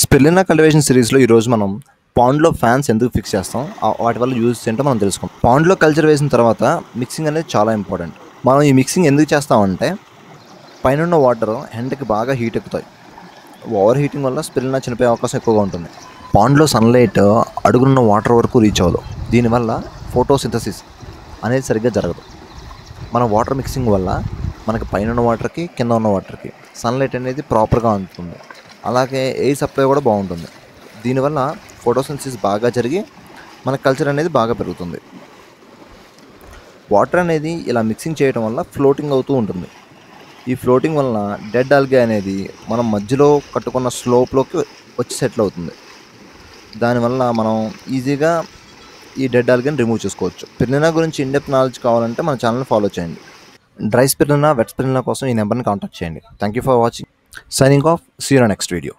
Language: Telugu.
స్పిరులినా కల్టివేషన్ సిరీస్లో ఈరోజు మనం పాండ్లో ఫ్యాన్స్ ఎందుకు ఫిక్స్ చేస్తాం, వాటి వల్ల యూజ్ ఏంటో మనం తెలుసుకుంటాం. పాండ్లో కల్చర్ వేసిన తర్వాత మిక్సింగ్ అనేది చాలా ఇంపార్టెంట్. మనం ఈ మిక్సింగ్ ఎందుకు చేస్తామంటే పైన వాటర్ ఎండకి బాగా హీట్ ఎక్కుతాయి. ఓవర్ హీటింగ్ వల్ల స్పిరులినా చనిపోయే అవకాశం ఎక్కువగా ఉంటుంది. పాండ్లో సన్లైట్ అడుగునున్న వాటర్ వరకు రీచ్ అవ్వదు. దీనివల్ల ఫోటోసింథసిస్ అనేది సరిగ్గా జరగదు. మన వాటర్ మిక్సింగ్ వల్ల మనకి పైన ఉన్న వాటర్కి కింద ఉన్న వాటర్కి సన్లైట్ అనేది ప్రాపర్గా అందుతుంది. అలాగే ఎయిర్ సప్లై కూడా బాగుంటుంది. దీనివల్ల ఫోటోసింథసిస్ బాగా జరిగి మన కల్చర్ అనేది బాగా పెరుగుతుంది. వాటర్ అనేది ఇలా మిక్సింగ్ చేయడం వల్ల ఫ్లోటింగ్ అవుతూ ఉంటుంది. ఈ ఫ్లోటింగ్ వలన డెడ్ ఆల్గే అనేది మనం మధ్యలో కట్టుకున్న స్లోప్లోకి వచ్చి సెటిల్ అవుతుంది. దానివల్ల మనం ఈజీగా ఈ డెడ్ ఆల్గేని రిమూవ్ చేసుకోవచ్చు. స్పిరులినా గురించి ఇన్డెప్త్ నాలెడ్జ్ కావాలంటే మన ఛానల్ని ఫాలో చేయండి. డ్రై స్పిరులినా, వెట్ స్పిరులినా కోసం ఈ నెంబర్ని కాంటాక్ట్ చేయండి. Thank you for watching. Signing off. See you in the next video.